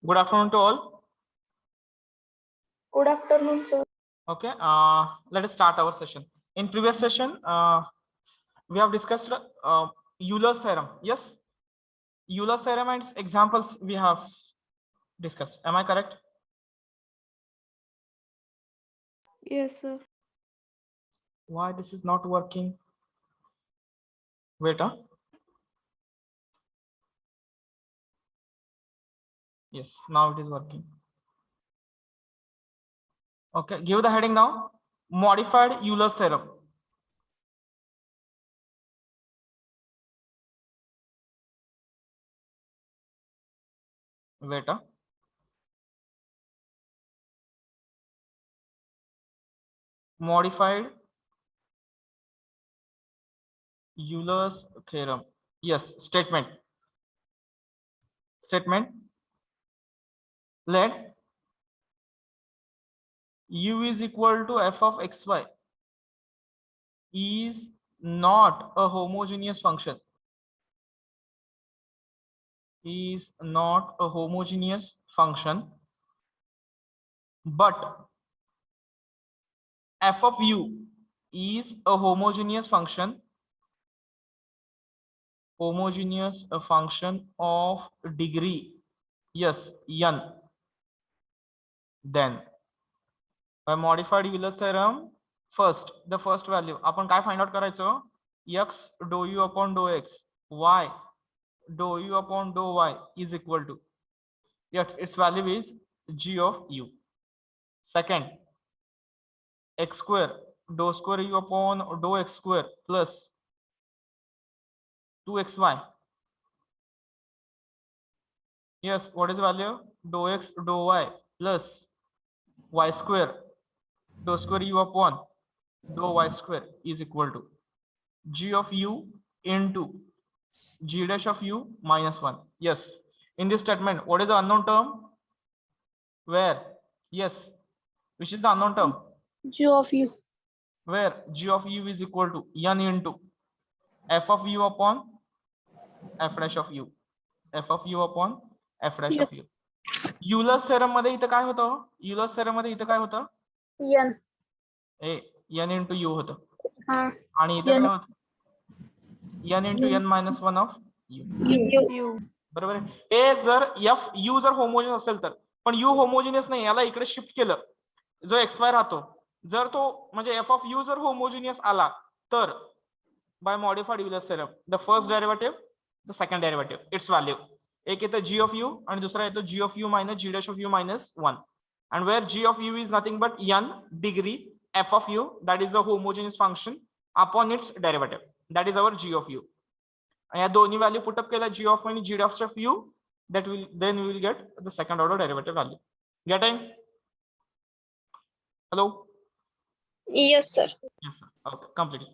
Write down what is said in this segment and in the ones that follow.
Good afternoon to all. Good afternoon, sir. Okay, let us start our session. In previous session, we have discussed Euler's theorem. Yes, Euler's theorem and its examples we have discussed. Am I correct? Yes, sir. Why this is not working? Wait, huh? Yes, now it is working. Okay, give the heading now. Modified Euler's theorem. Wait, huh? Modified Euler's theorem. Yes, statement. Let u is equal to f of xy is not a homogeneous function. Is not a homogeneous function, but f of u is a homogeneous function of degree, yes, n. Then by modified Euler's theorem, the first value आपण काय find out करायचं, x dou u upon dou x, y dou u upon dou y is equal to, yes, its value is g of u. Second, x square dou square u upon dou x square plus 2xy. Yes, what is the value? Dou x dou y plus y square dou square u upon dou y square is equal to g of u into g dash of u minus 1. Yes, in this statement, what is the unknown term? Where? Yes, which is the unknown term? G of u. Where g of u is equal to n into f of u upon f dash of u, f of u upon f dash of u. Euler's theorem मध्ये इथं काय होतं? Euler's theorem मध्ये इथं काय होतं? N. n into u होतं. हा. आणि इथं काय होतं? n into n minus 1 of u. U. बरोबर आहे. हे जर f u जर होमोजिनियस असेल तर, पण u होमोजिनियस नाही, याला इकडे शिफ्ट केलं, जो xy राहतो, जर तो म्हणजे f of u जर होमोजिनियस आला तर by modified Euler's theorem, the first derivative, the second derivative, its value, एक येतं g of u आणि दुसरा येतो g of u minus g dash of u minus 1, and where g of u is nothing but n degree f of u, that is the homogeneous function upon its derivative, that is our g of u. या दोन्ही value put up केला g of आणि g dash of u, that will then we will get the second order derivative value. Getting? Hello? Yes, sir. Yes, sir. Okay, complete.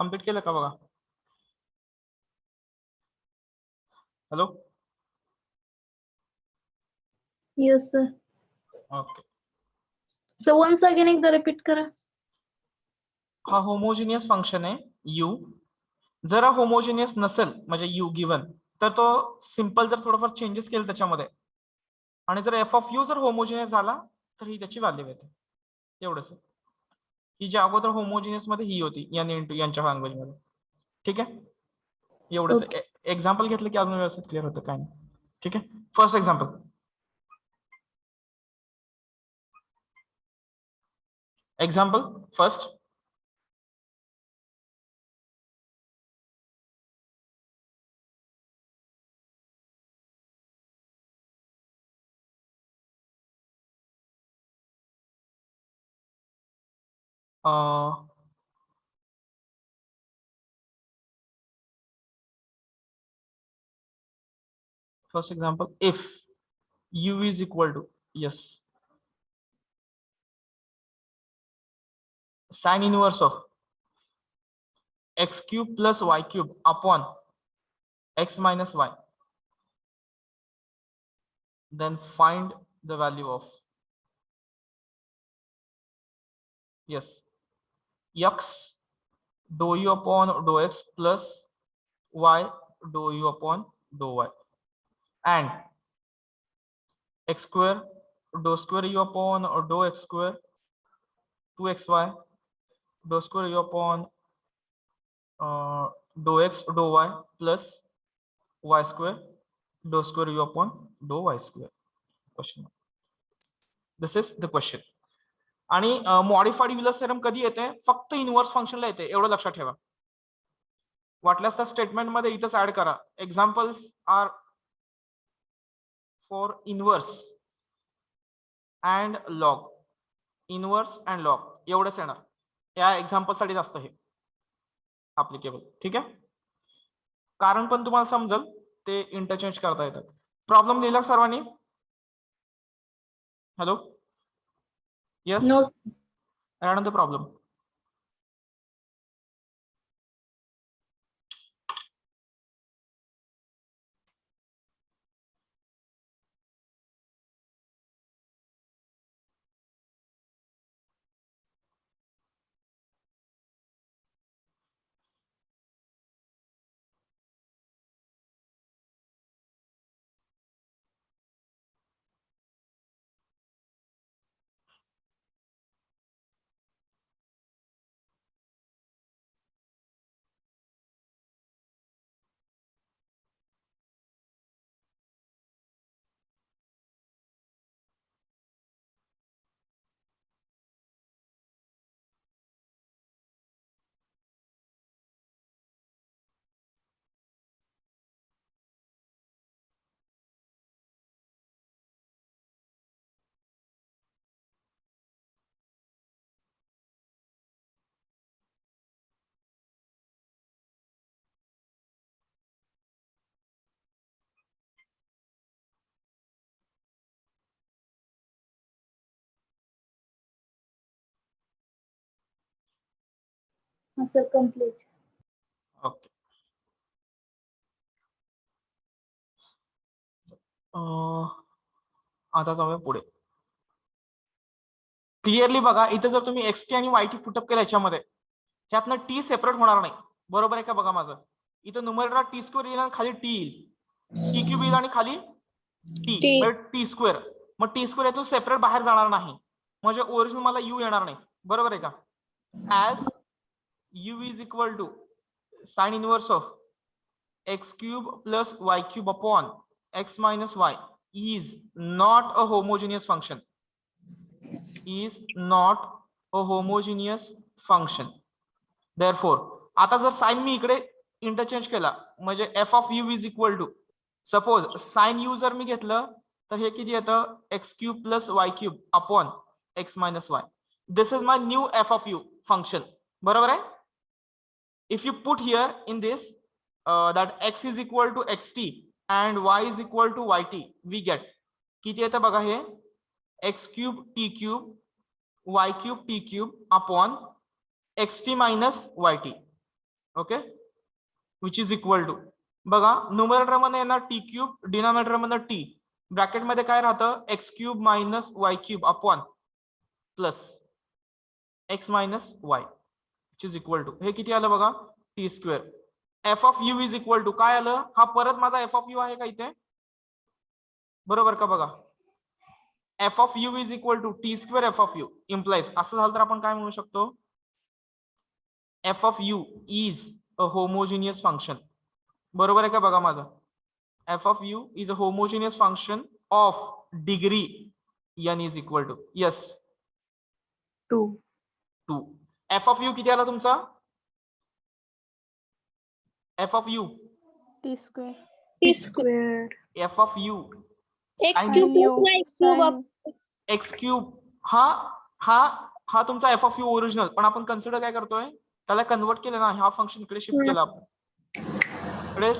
Complete केलं का बघा. Hello. Yes, sir. Okay. So once again एकदा repeat करा. हा homogeneous function आहे you. जर हा homogeneous नसेल म्हणजे यू गिवन, तर तो सिंपल जर थोडंफार चेंजेस केले त्याच्यामध्ये, आणि जर एफ ऑफ यू जर होमोजिनियस झाला तर ही त्याची व्हॅल्यू येते. एवढंच. ही जी अगोदर होमोजिनियस मध्ये ही होती एन इंटू यांच्या लँग्वेज मध्ये. ठीक आहे. एवढंच. Okay. एक्झाम्पल घेतलं की अजून व्यवस्थित क्लिअर होतं काय नाही. ठीक आहे. First example. Example first. First example, if u is equal to, yes, sine inverse of x cube plus y cube upon x minus y, then find the value of, yes, x dou u upon dou x plus y dou u upon dou y, and x square dou square u upon dou x square 2xy dou square u upon dou x dou y plus y square dou square u upon dou y square. Question. This is the question. आणि modified Euler theorem कधी येते? फक्त inverse फंक्शनला येते, एवढं लक्षात ठेवा. वाटल्यास त्या स्टेटमेंट मध्ये इथंच ऍड करा. Examples are for inverse and log. Inverse and log एवढंच येणार. या एक्झाम्पल साठी जास्त हे अप्लिकेबल. ठीक आहे. कारण पण तुम्हाला समजेल, ते इंटरचेंज करता येतात. प्रॉब्लेम लिहिला सर्वांनी? Hello. Yes. No. Add the problem. Sir, complete. Okay. आता जाऊया पुढे. क्लिअरली बघा, इथे जर तुम्ही एक्सटी आणि वायटी पुटअप केलं याच्यामध्ये, ह्यातनं टी सेपरेट होणार नाही. बरोबर आहे का? बघा माझं इथं न्यूमरेटरला टी स्क्वेअर येईल आणि खाली टी येईल. टी क्यूब येईल आणि खाली टी, म्हणजे टी स्क्वेअर. मग टी स्क्वेअर यातून सेपरेट बाहेर जाणार नाही, म्हणजे ओरिजिनल मला यू येणार नाही. बरोबर आहे का? As u is equal to sine inverse of x cube plus y cube upon x minus y is not a homogeneous function. Is not a homogeneous function. Therefore, आता जर साइन मी इकडे interchange केला, म्हणजे f of you is equal to, suppose sine u जर मी घेतलं तर हे किती येतं? X cube plus y cube upon x minus y. This is my new f of u function. बरोबर आहे? If you put here in this that x is equal to xt and y is equal to yt, we get किती येतं बघा हे? x cube t cube y cube t cube upon xt minus yt. Okay, which is equal to, बघा numerator मध्ये येणार T cube, denominator मध्ये T, bracket मध्ये काय राहतं X cube minus Y cube upon plus X minus Y which is equal to, हे किती आलं बघा T square. F of you is equal to काय आलं, हा परत माझा एफ ऑफ यू आहे का इथे, बरोबर का बघा, f of you is equal to t square F of u implies, असं झालं तर आपण काय म्हणू शकतो, f of you is a homogeneous function, बरोबर आहे का बघा माझं, f of you is a homogeneous function of degree n is equal to yes 2. 2. F of u किती आला तुमचा, f of u T square. T squared. F of u X Sin cube u. plus Y cube Sin of x cube, हा हा हा तुमचा f of you original, पण आपण consider काय करतोय, त्याला कन्वर्ट केलं ना, हा फंक्शन इकडे शिफ्ट केला आपण इकडे,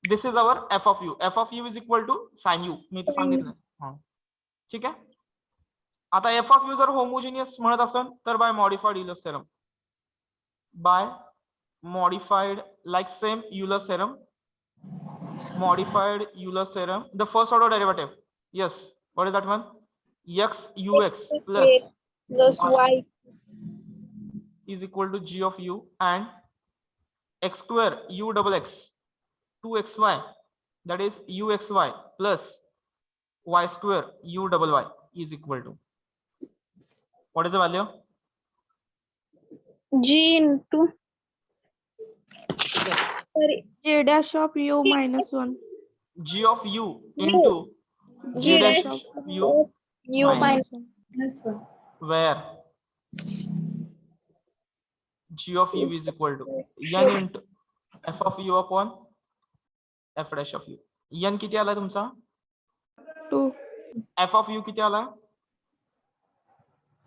this is our F of you is equal to sine U, मी तर सांगितलं हा, ठीक आहे. आता एफ ऑफ यू जर होमोजिनियस म्हणत असेल तर by modified Euler's theorem, by modified like same Euler's theorem, modified Euler's theorem, the first order derivative, yes, what is that one, x ux plus plus Y. is equal to g of u and x square u double x 2xy, that is uxy plus y square u double y is equal to, what is the value, G into sorry G dash of u minus 1. g of u into g G dash dash of u U minus minus 1. where g of u is equal to n into f of u upon f dash of u, n किती आला तुमचा, 2. f of u किती आला,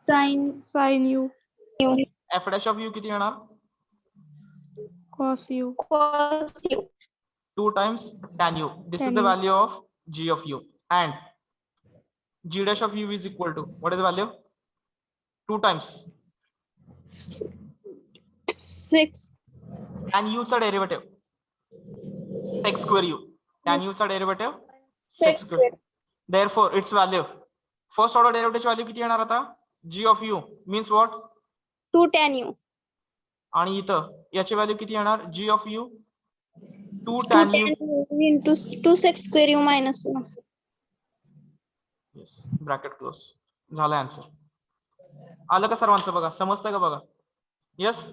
Sin u. f dash of u किती येणार, Cos u. Cos U. 2 times tan u, this is Tan the u. value of g of u and g dash of u is equal to, what is the value, 2 times 6. tan u चा derivative sec square u, tan u चा derivative Sec sec square, therefore its value, first order derivative value किती येणार आता, g of u means what, 2 tan U. आणि इथं याची value किती येणार, g of u 2 2 tan u, tan U into 2 sec square U minus 1. yes bracket close, झालं answer, आलं का सर्वांचं बघा, समजतं का बघा, यस.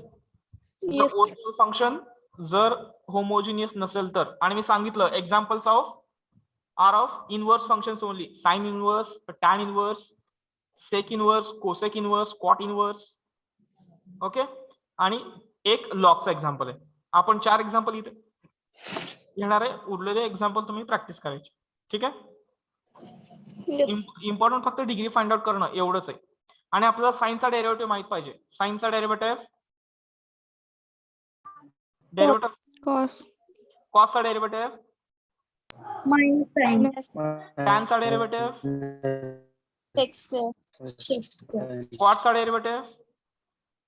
Yes. फंक्शन जर होमोजिनियस नसेल तर, आणि मी सांगितलं examples of are of inverse functions only, sine inverse, tan inverse, sec inverse, cosec inverse, cot inverse, okay, आणि एक लॉगचा एक्झाम्पल आहे, आपण 4 एक्झाम्पल इथे घेणार आहे, उरलेले एक्झाम्पल तुम्ही प्रॅक्टिस करायचे, ठीक आहे. Yes. इम्पॉर्टंट फक्त डिग्री फाइंड आउट करणं एवढंच आहे, आणि आपल्याला साइनचा डेरिव्हेटिव्ह माहित पाहिजे, साइनचा डेरिव्हेटिव्ह Cos. कॉसचा डेरिव्हेटिव्ह, Minus sin. टॅनचा डेरिव्हेटिव्ह, Sec square. कॉटचा derivative,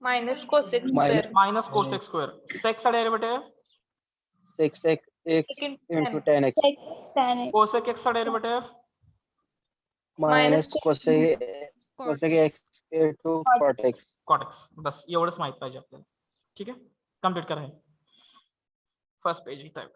minus cosec square minus cosec square, सेकचा derivative, Six x into tan x Sec tan X. Cosec एक्सचा derivative, minus cosec x into cot x. Cot X, बस एवढंच माहित पाहिजे आपल्याला, ठीक आहे. कम्प्लीट करा हे फर्स्ट पेज इथं.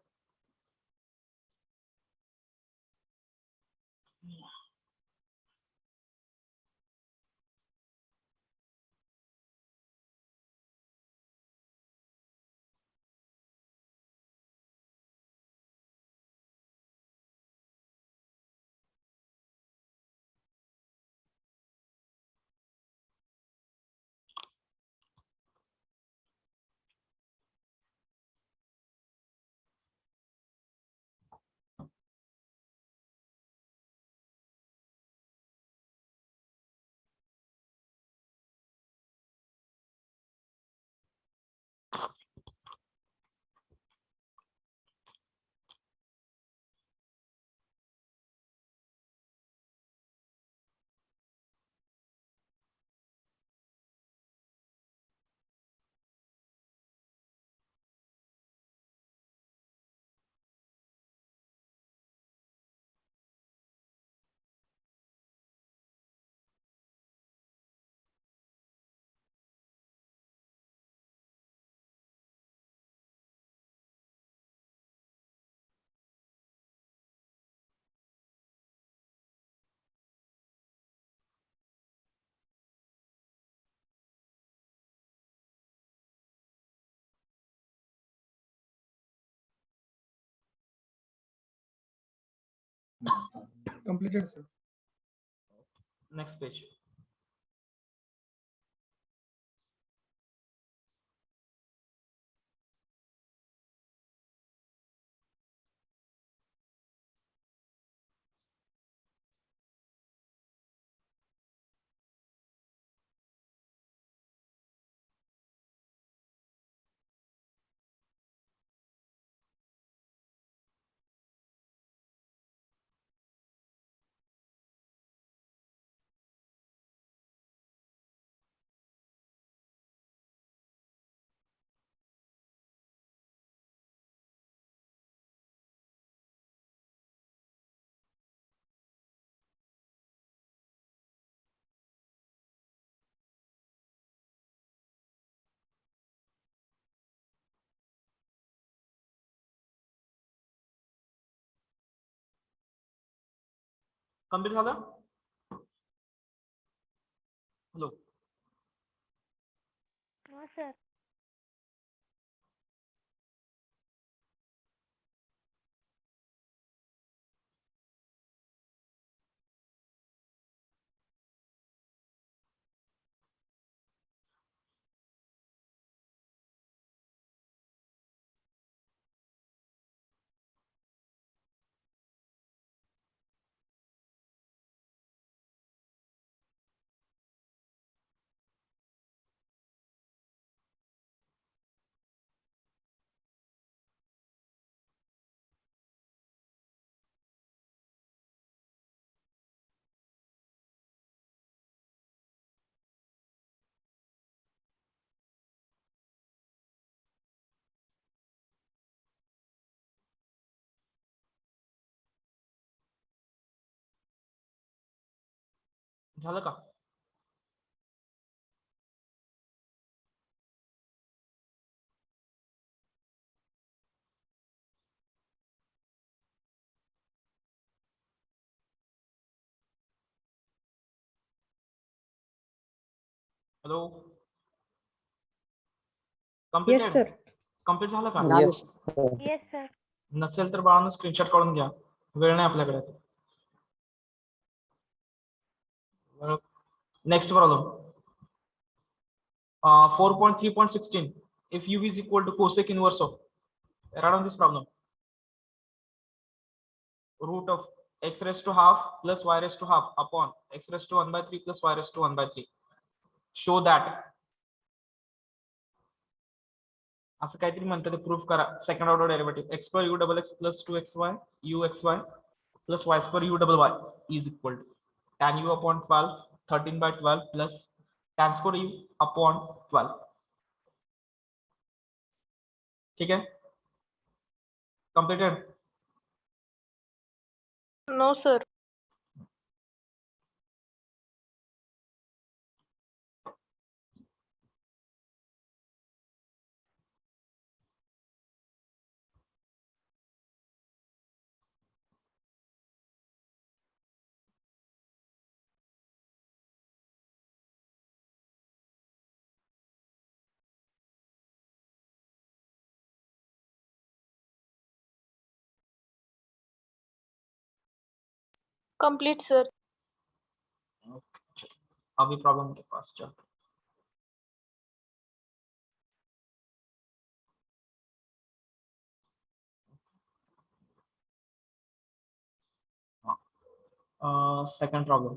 completed, sir. Next page. Complete झालं? Hello. No, sir. झालं का? हॅलो. Yes, sir. कम्प्लीट झालं का? Yes, sir. Yes, sir. नसेल तर बाळांनो स्क्रीनशॉट काढून घ्या, वेळ नाही आपल्याकडे. Next problem 4.3.16. if u is equal to cosec inverse of, write down this problem, root of x raised to half plus y raised to half upon x raised to 1 by 3 plus y raised to 1 by 3. show that, असं काहीतरी म्हणतात ते proof करा. Second order derivative x square u double x plus 2xy uxy plus y square u double y is equal to tan u upon 12 13 by 12 plus tan square u upon 12. ठीक है, completed? No, sir. Complete, sir. अभी problem के पास चल. Second problem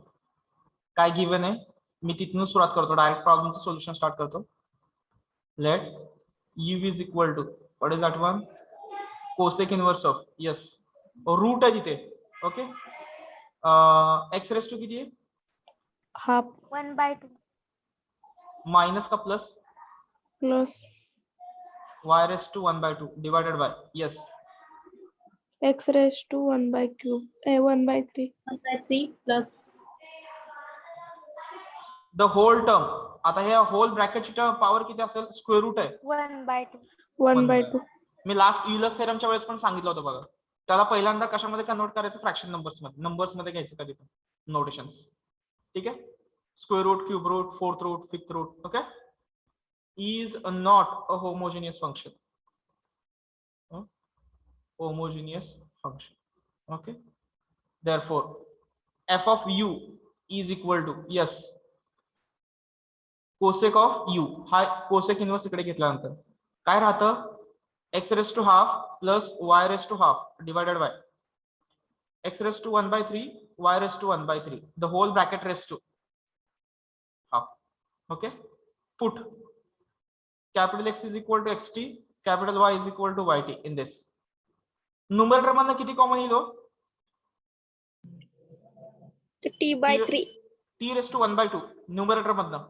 काय given आहे, मी तिथून सुरुवात करतो, डायरेक्ट प्रॉब्लेमचं सोल्युशन स्टार्ट करतो. Let u is equal to what is that one, cosec inverse of, yes root आहे तिथे. ओके, एक्स रेस टू किती आहे, half 1 by 2. माइनस का plus, plus y raise to 1 by 2 divided by, yes x raised to 1 by cube, 1 by 3. 1 by 3 plus the whole term. आता ह्या whole ब्रॅकेटची power किती असेल, square root आहे 1 by 2. 1 by 2. Me last Euler's थेरमच्या वेळेस पण सांगितलं होतं बघा. त्याला पहिल्यांदा कशामध्ये कन्वर्ट करायचं, फ्रॅक्शन नंबर्स मध्ये घ्यायचं कधी पण नोटेशन्स. ठीक आहे, square root, cube root, fourth root, fifth root. Okay, is not a homogeneous function. Homogeneous function. Okay, therefore f of you is equal to yes cosec of u, हा cosec inverse इकडे घेतल्यानंतर काय राहतं, x raise to half plus y raise to half divided by x raised to 1 by 3 y raised to 1 by 3 the whole bracket raised to half. Okay, put capital X is equal to xt, capital Y is equal to yt in this. numerator मधनं किती common येईल हो? T by 3. t raised to 1 by 2 numerator मधनं,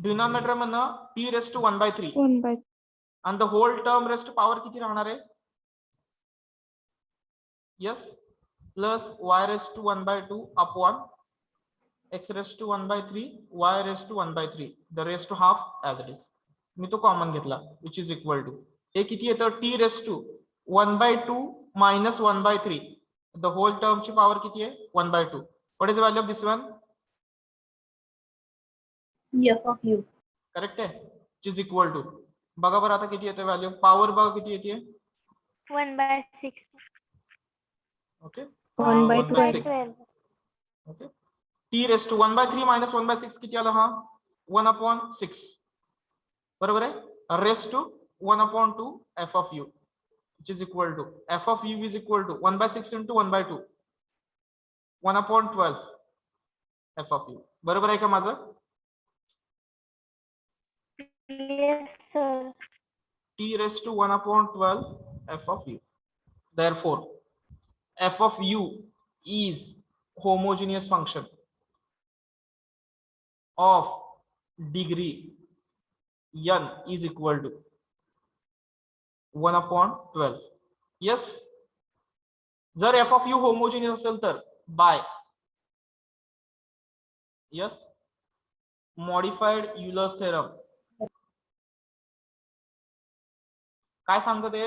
denominator मधनं t raised to 1 by 3 1 by and the whole term raised to power किती राहणार आहे? yes plus y raised to 1 by 2 upon x raised to 1 by 3 y raised to 1 by 3 the raised to half as it is. मी तो common घेतला which is equal to हे किती येतं, t raised to 1 by 2 minus 1 by 3 the whole term ची power किती आहे 1 by 2. what is the value of this one? F of u. Correct आहे, which is equal to बघा बरं आता किती येते व्हॅल्यू, पॉवर बघा किती येते 1/6. Okay 1 by 1 by 12. 12. Okay t raised to 1 by 3 minus 1 by 6 किती आला हा 1 upon 6 बरोबर आहे, raised to 1 upon 2 f of u which is equal to f of u is equal to 1 by 6 into 1 by 2 1 upon 12 f of u. बरोबर आहे का माझं? Yes, sir. t raised to 1 upon 12 f of u. Therefore f of u is homogeneous function of degree n is equal to 1 upon 12. yes, जर f of u homogeneous असेल तर by yes modified Euler's theorem काय सांगतं ते,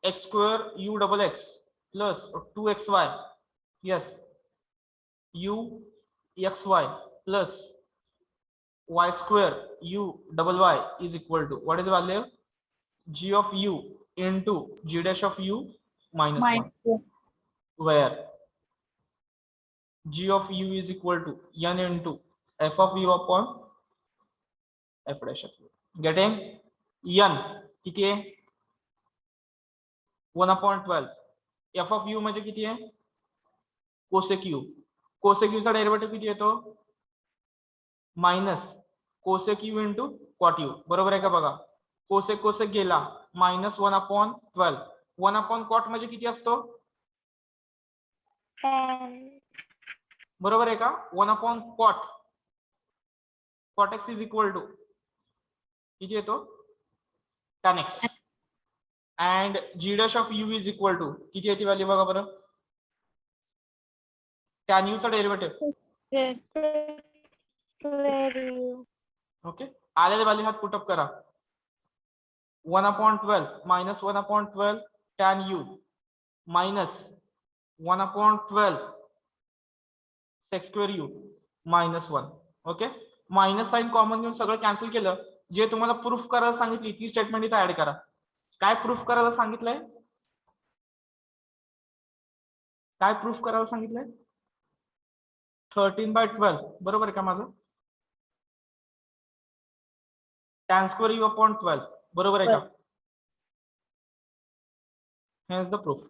x square u double x plus 2xy yes u xy plus y square u double y is equal to what is the value g of u into g dash of u minus 1 where g of u is equal to n into f of u upon f dash of u. getting n किती आहे 1 upon 12 f of u म्हणजे किती आहे cosec u, cosec u चा derivative किती येतो minus cosec u into cot u. बरोबर आहे का बघा, कोसेक कोसेक गेला मायनस 1 upon 12 1 upon कॉट म्हणजे किती असतो 10. बरोबर आहे का 1 upon cot cot x is equal to किती येतो tan x and g dash of u is equal to किती येते व्हॅल्यू बघा बरं tan u चा डेरिव्हेटिव्ह Where you? ओके आलेले व्हॅल्यू हात पुट अप करा 1 upon 12 minus 1 upon 12 tan u minus 1 upon 12 sec square u minus 1. Okay minus sine common घेऊन सगळं कॅन्सल केलं, जे तुम्हाला प्रूफ करायला सांगितली ती स्टेटमेंट इथे ऍड करा. काय प्रूफ करायला सांगितलंय, काय प्रूफ करायला सांगितलंय 13/12 बरोबर आहे का माझं tan square u upon 12 बरोबर आहे का, हेच द प्रूफ.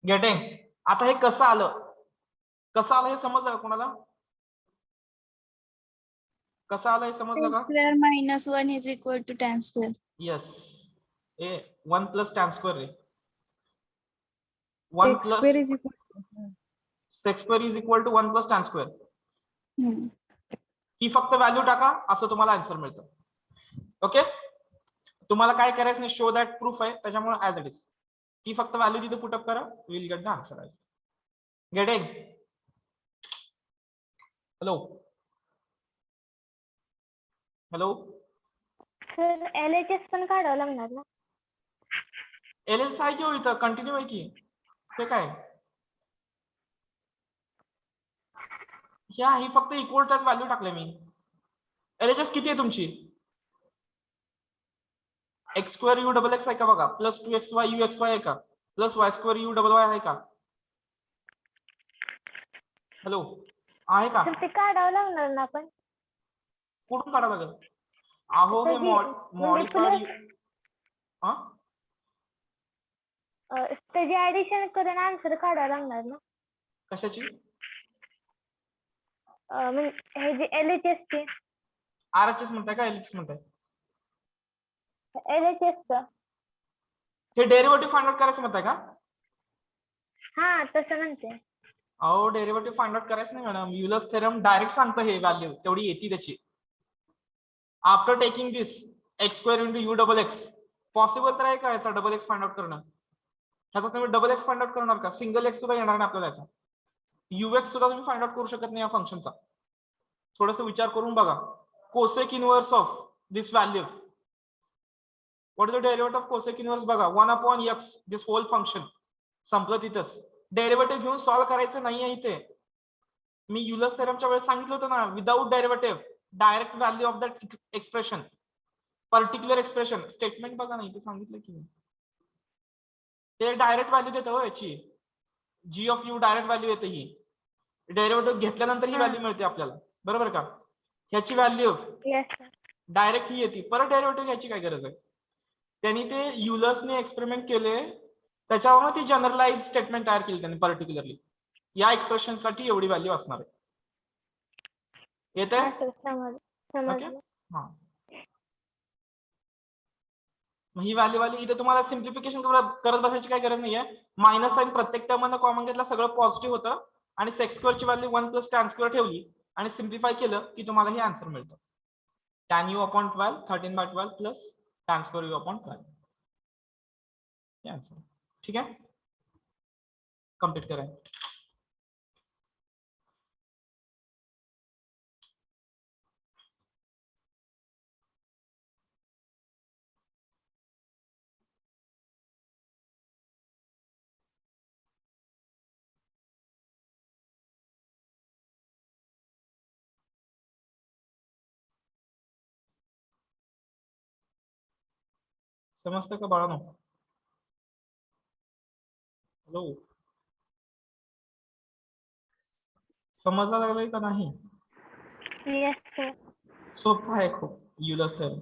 गेटिंग आता हे कसं आलं हे समजलं का कोणाला, कसं आलं हे समजलं Tan का square minus 1 is equal to tan square. Yes A 1 plus tan square रे 1 X plus square is equal to sec square is equal to 1 plus tan square. Hmm. ही फक्त व्हॅल्यू टाका असं तुम्हाला आन्सर मिळतं. ओके तुम्हाला काय करायचं नाही, शो दॅट प्रूफ आहे त्याच्यामुळे ऍज इट इज ती फक्त व्हॅल्यू तिथे पुट अप करा, will get the answer. Getting hello hello sir LHS पण काढावं लागणार ना. एलएस आहे की हो इथं कंटिन्यू आहे की ते काय ह्या ही फक्त इक्वल टच व्हॅल्यू टाकले मी. एलएचएस किती आहे तुमची x square U double x आहे का बघा प्लस 2xy u xy आहे का plus y square U double y आहे का हॅलो, आहे का? तर ते काढावं लागणार ना आपण. कुठून काढावं लागेल? अहो हे म्हणजे मॉडिफाईड त्याची ऍडिशन करून आन्सर काढावं लागणार ना. कशाची? म्हणजे हे जे LHS चे RHS म्हणताय का LHS म्हणताय? LHS च. हे डेरिव्हेटिव्ह फाइंड आउट करायचं म्हणताय का? हा तसं म्हणते. अहो डेरिव्हेटिव्ह फाइंड आउट करायचं नाही मॅडम. युलर्स थेरम डायरेक्ट सांगतं हे व्हॅल्यू तेवढी येते त्याची. After taking this x square into U double x, possible तर आहे का याचा डबल एक्स फाइंड आउट करणं? ह्याचा तुम्ही डबल एक्स फाइंड आउट करणार का? सिंगल एक्स सुद्धा येणार नाही आपल्याला याचा. यूएक्स सुद्धा तुम्ही फाइंड आउट करू शकत नाही या फंक्शनचा. थोडस विचार करून बघा. Cosec inverse of this value, what is the derivative of cosec inverse? बघा 1/x दिस होल फंक्शन. संपलं तिथंच. डेरिव्हेटिव्ह घेऊन सॉल्व्ह करायचं नाहीये इथे. मी युलर्स थेरमच्या वेळेस सांगितलं होतं ना, without derivative direct value of that expression, particular expression. Statement बघा ना, इथे सांगितलं की ते डायरेक्ट व्हॅल्यू देतं हो याची. जी ऑफ यू डायरेक्ट व्हॅल्यू येते ही. डेरिव्हेटिव्ह घेतल्यानंतर ही व्हॅल्यू मिळते आपल्याला, बरोबर का? ह्याची व्हॅल्यू डायरेक्ट ही येते. परत डेरिव्हेटिव्ह घ्यायची काय गरज आहे? त्यांनी ते युलर्सने एक्सपेरिमेंट केले, त्याच्यावर ती जनरलाइज स्टेटमेंट तयार केली त्यांनी. पर्टिक्युलरली या एक्सप्रेशन साठी एवढी व्हॅल्यू असणार आहे. येते ओके? हा, ही व्हॅल्यू इथे तुम्हाला सिम्प्लिफिकेशन करत बसायची काही गरज नाहीये. मायनस साइन प्रत्येक टर्म मध्ये कॉमन घेतला, सगळं पॉझिटिव्ह होतं आणि सेक्स स्क्वेअरची व्हॅल्यू 1 + tan स्क्वेअर ठेवली आणि सिम्प्लिफाय केलं की तुम्हाला हे आन्सर मिळतं. tan u upon 12 13/12 plus tan square u upon 12. हे आन्सर. ठीक आहे, कम्प्लीट करा. समजतं का बाळांनो? हॅलो, समजला लागलाय का नाही? सोपं आहे खूप. Euler's theorem.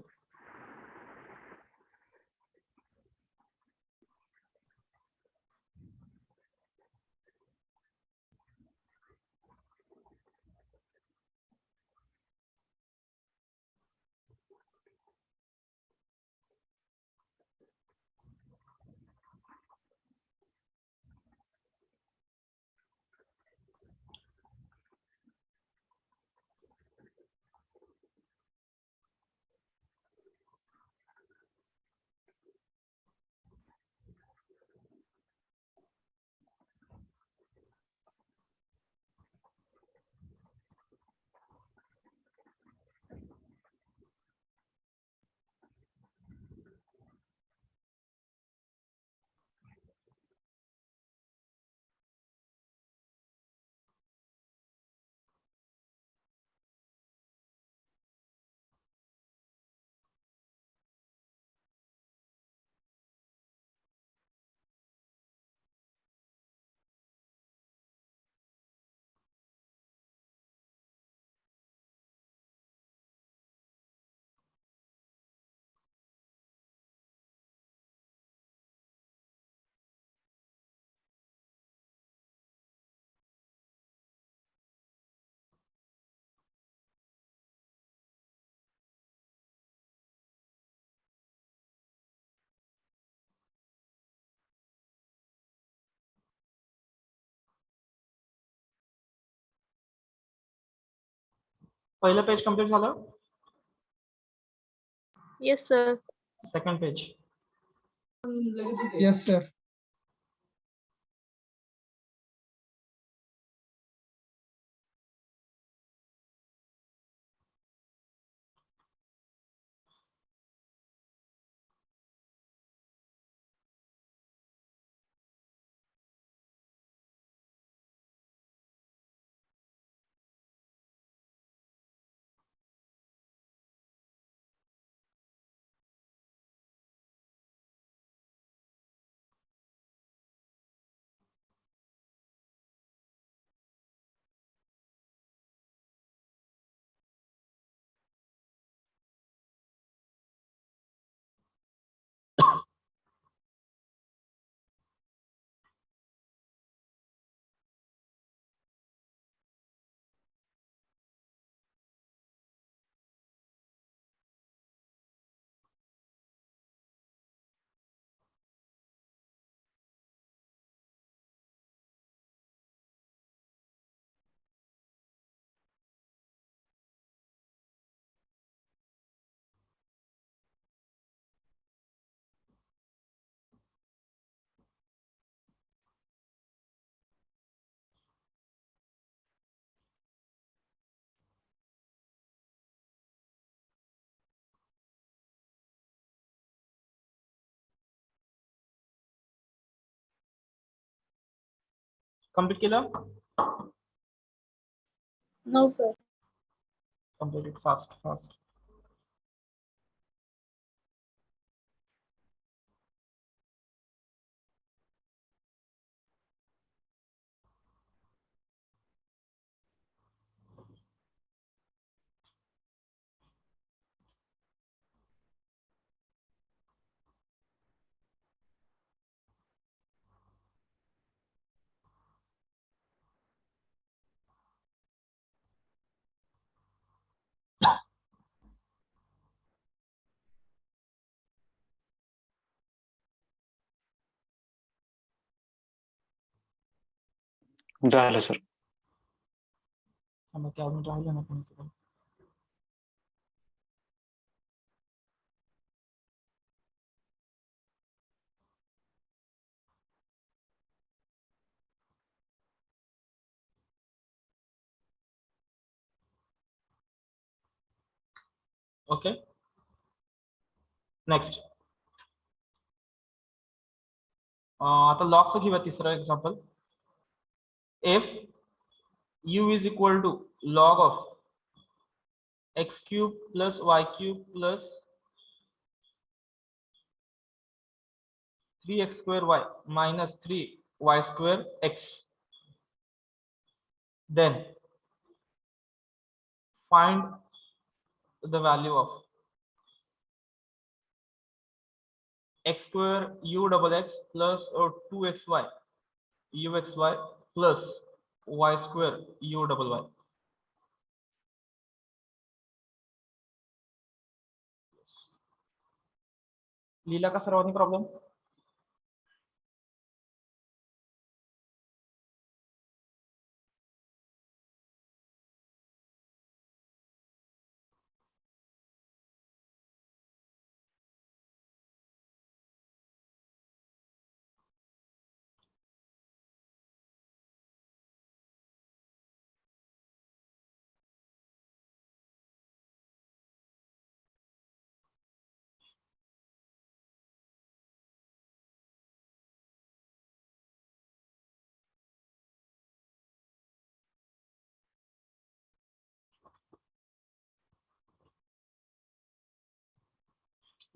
पहिलं पेज कम्प्लीट झालं. Yes, sir. Second page. Yes, sir. Complete केलं? No, sir. Complete fast. झालं सर. मग ते अजून राहिलं ना कोणी सगळं. Okay, next. आता लॉगचं घेऊया तिसरं example. If u is equal to log of x cube plus y cube plus 3x square y minus 3y square x, then find the value of x square u double x plus or 2xy uxy plus y square u double y. लिहिला का सर्वांनी problem?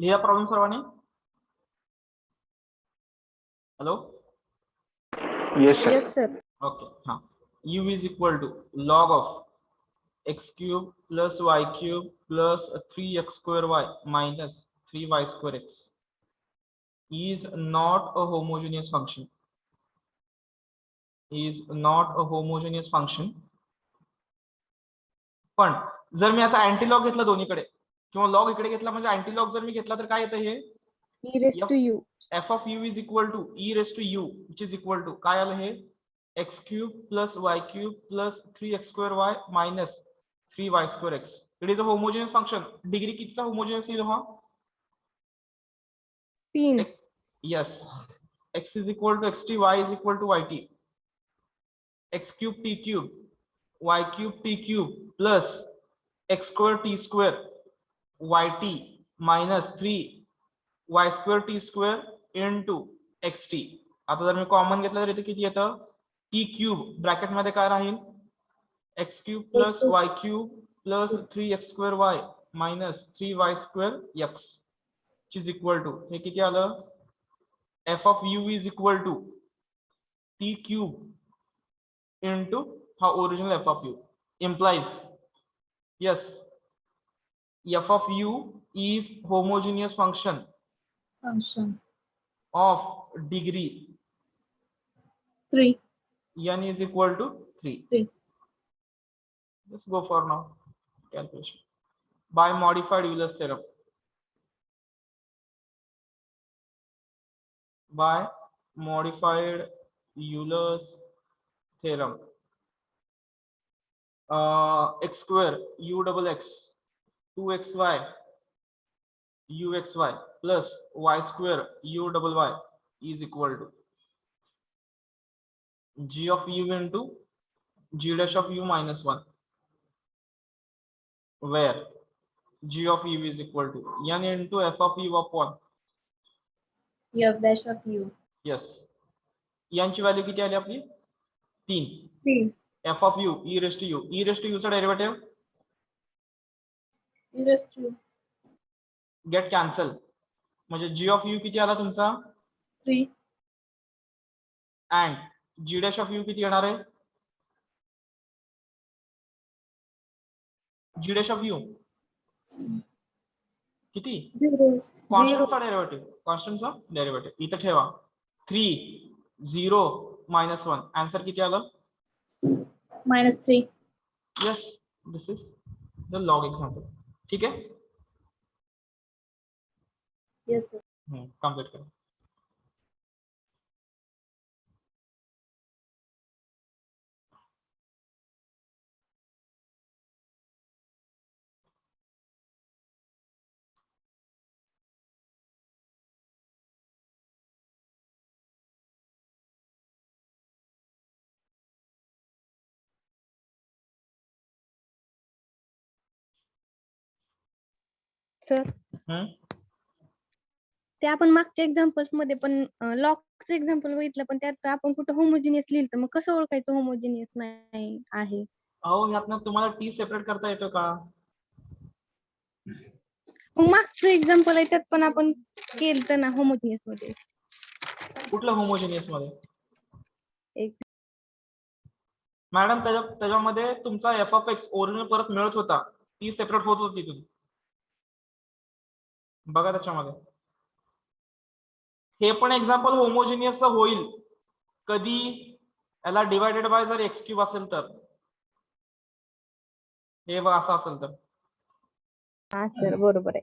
लिहा problem सर्वांनी? Hello, yes sir. Yes, sir. Okay. हाँ, u is equal to log of x cube plus y cube plus 3x square y minus 3y square x is not a homogeneous function. Is not a homogeneous function. पण जर मी आता अँटीलॉग घेतला दोन्हीकडे किंवा log इकडे घेतला म्हणजे अँटीलॉग जर मी घेतला तर काय येतं हे E raised to u. f of u is equal to e raised to u which is equal to काय आलं हे x cube plus y cube plus 3x square y minus 3y square x. It is a homogeneous function. Degree कितीचा homogeneous येईल हा? 3. Yes, x is equal to xt, y is equal to yt. x cube t cube, y cube t cube plus x square t square yt minus 3y square t square into xt. आता जर मी common घेतलं तर इथे किती येतं? t cube bracket मध्ये काय राहील? x cube plus y cube plus 3x square y minus 3y square x which is equal to हे किती आलं? f of u is equal to t cube into हा original f of u implies yes f of u is homogeneous function of degree 3. n is equal to 3. 3. Let's go for now calculation by modified Euler's theorem. By modified Euler's theorem, x square u double x 2xy uxy plus y square u double y is equal to g of u into g dash of u minus 1, where g of u is equal to n into f of u upon F dash of u. yes n ची value किती आली आपली? 3. 3. f of u e raised to u. e raised to u चा derivative E raised to get cancel. म्हणजे g of u किती आला तुमचा 3. And g dash of u किती येणार आहे g dash of u किती 0. कॉन्स्टंटचा डेरिव्हेटिव्ह इथं ठेवा 3 0 -1 आन्सर किती आलं -3. Yes this is the log example. ठीक आहे Yes, sir. कम्प्लीट करा. सर हम्म. ते आपण मागच्या एक्झाम्पल्स मध्ये पण लॉकचं एक्झाम्पल बघितलं पण त्यात आपण कुठं होमोजिनियस लिहिलं तर मग कसं ओळखायचं होमोजिनियस नाही आहे. अहो यातनं तुम्हाला टी सेपरेट करता येतो का मग मागचं एक्झाम्पल आहे त्यात पण आपण केलं ना होमोजिनियस मध्ये. कुठल्या होमोजिनियस मध्ये एक मॅडम त्याच्यामध्ये तुमचा एफ ऑफ एक्स ओरिजिनल परत मिळत होता ती सेपरेट होत होती तिथून बघा त्याच्यामध्ये. हे पण एक्झाम्पल होमोजिनियस होईल कधी याला डिवायडेड बाय जर एक्स क्यूब असेल तर हे बघा असं असेल तर हा सर बरोबर आहे.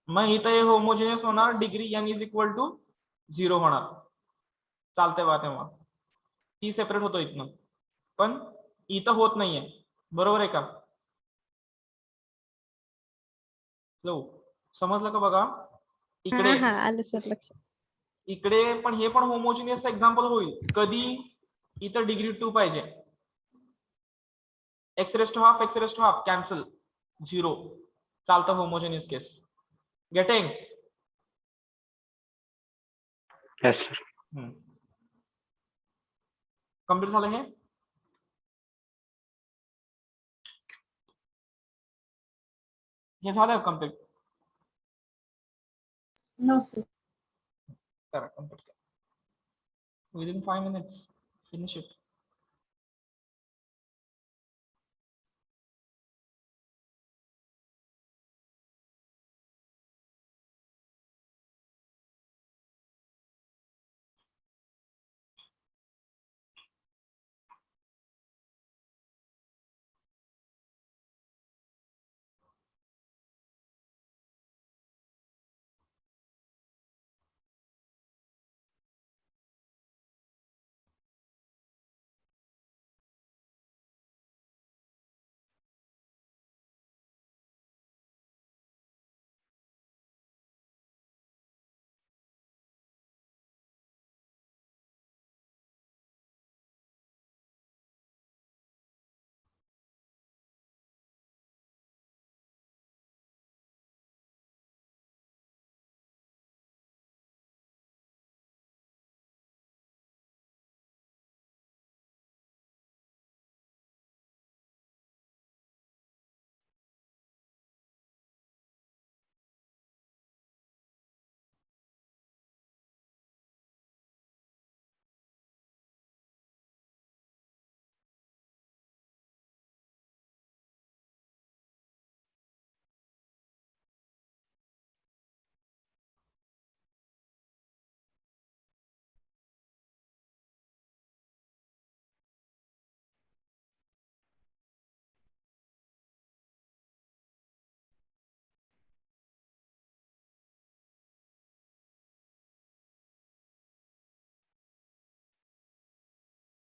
मग इथं हे होमोजिनियस होणार degree n is equal to 0 होणार. चालतंय बा तेव्हा ती सेपरेट होतो इथनं पण इथं होत नाहीये बरोबर आहे का लो समजलं का बघा इकडे हा आलं सर लक्षात. इकडे पण हे पण होमोजिनियस एक्झाम्पल होईल कधी इथं डिग्री 2 पाहिजे x raise to half cancel 0 चालतं homogeneous case. Getting Yes, sir. Complete झालं हे झालं कम्प्लीट No, sir. करा कम्प्लीट करा विदिन 5 minutes फिनिश इट.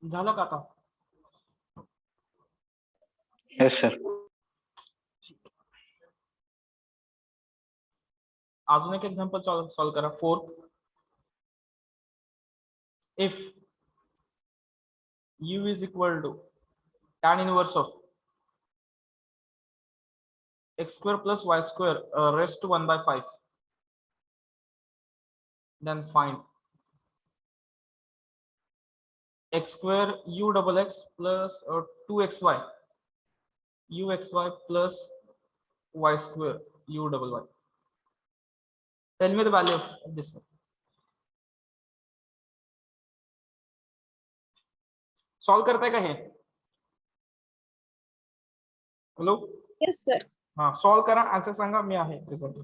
झालं का आता Yes, sir. अजून एक एक्झाम्पल सॉल्व करा 4th. If u is equal to tan inverse of x square plus y square raised to 1 by 5 then find x square u double x plus 2xy uxy plus y square u double y. Tell me the value of this one. Solve करताय का हे? Hello, Yes, sir. हा solve करा, answer सांगा, मी आहे present.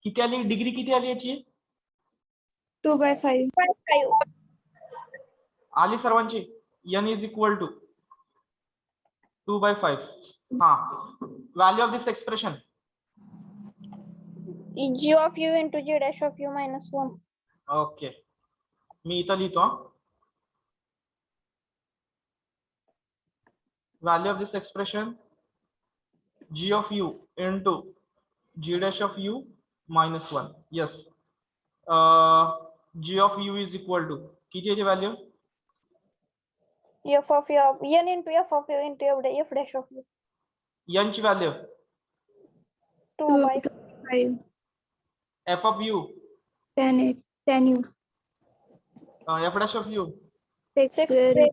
किती आली डिग्री, किती आली याची? 2/5. आली सर्वांची? n is equal to 2/5. हा, value of this expression G of u into G dash of u minus 1. Okay, मी इथं लिहितो. Value of this expression g of u into g dash of u minus 1. yes, g of u is equal to किती याची value? F of u n into f of u into f dash of u. n ची value 2/5. f of u 10 u. f dash of u X square.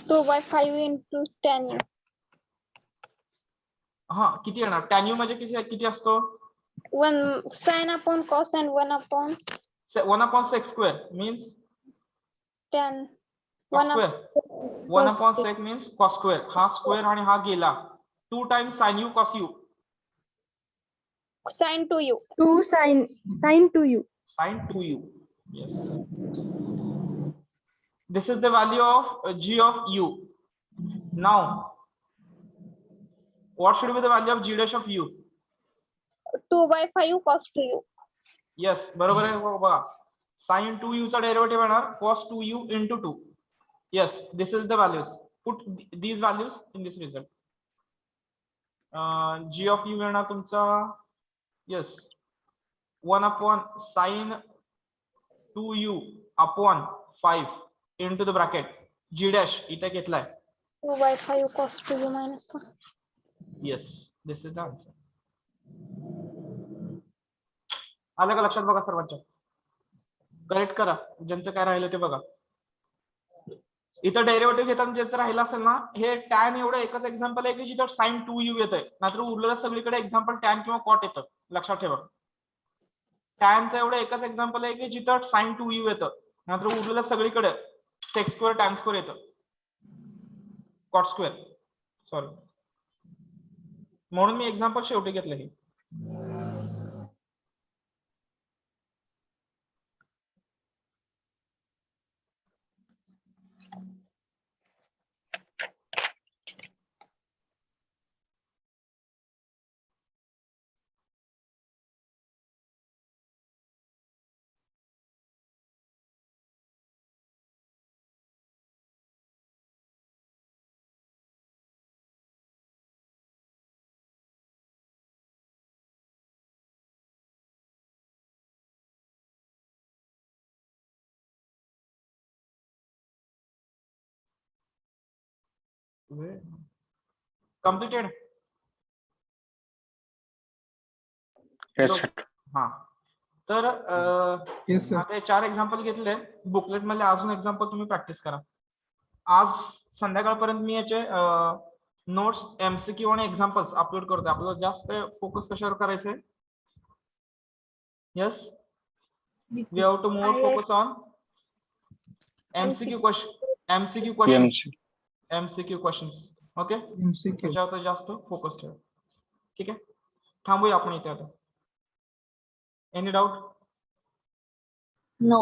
2/5 into 10 u. हा, किती येणार? tan u म्हणजे किती असतो? 1 sin upon cos and 1 upon 1 upon sec square means 10. cos 1 square. 1 upon sec means cos square. हा square आणि हा गेला. 2 times sin u cos u. sin 2u. 2 sin 2u. Sin 2u. Yes. This is the value of g of u. Now, what should be the value of g dash of u? 2/5 cos 2u. Yes, बरोबर आहे बघा. sin 2u चा derivative येणार cos 2u into 2. Yes, this is the values. Put these values in this result. G of u येणार तुमचा, yes, 1 upon sin 2u upon 5 into the bracket g dash इथे घेतलाय. 2/5 cos 2u minus 1. Yes, this is the answer. आलं का लक्षात? बघा सर्वांच्या, correct करा ज्यांचं काय राहिलं ते बघा. इथं डेरिव्हेटिव्ह घेताना ज्याचं राहिलं असेल ना, हे टॅन एवढं एकच एक्झाम्पल आहे की जिथं sin 2u येतंय, नाहीतर उरलेलं सगळीकडे एक्झाम्पल टॅन किंवा कॉट येतं. लक्षात ठेवा, टॅनचं एवढं एकच एक्झाम्पल आहे की जिथं sin 2u येतं, नाहीतर उरलेलं सगळीकडे sec square tan square येतं, cot square, सॉरी. म्हणून मी एक्झाम्पल शेवटी घेतलं. हे कम्प्लिटेड. Yes. हा तर Yes, sir. आता हे 4 एक्झाम्पल घेतले. बुकलेट मध्ये अजून एक्झाम्पल तुम्ही प्रॅक्टिस करा. आज संध्याकाळपर्यंत मी याचे नोट्स, एमसीक्यू आणि एक्झाम्पल्स अपलोड करतो. आपल्याला जास्त फोकस कशावर करायचंय? Yes, we have to more focus on MCQ question, MCQ questions, MCQ questions. Okay, MCQ. त्याच्यावर जास्त फोकस ठेवा. ठीक आहे, थांबूया आपण इथे आता. Any doubt? No.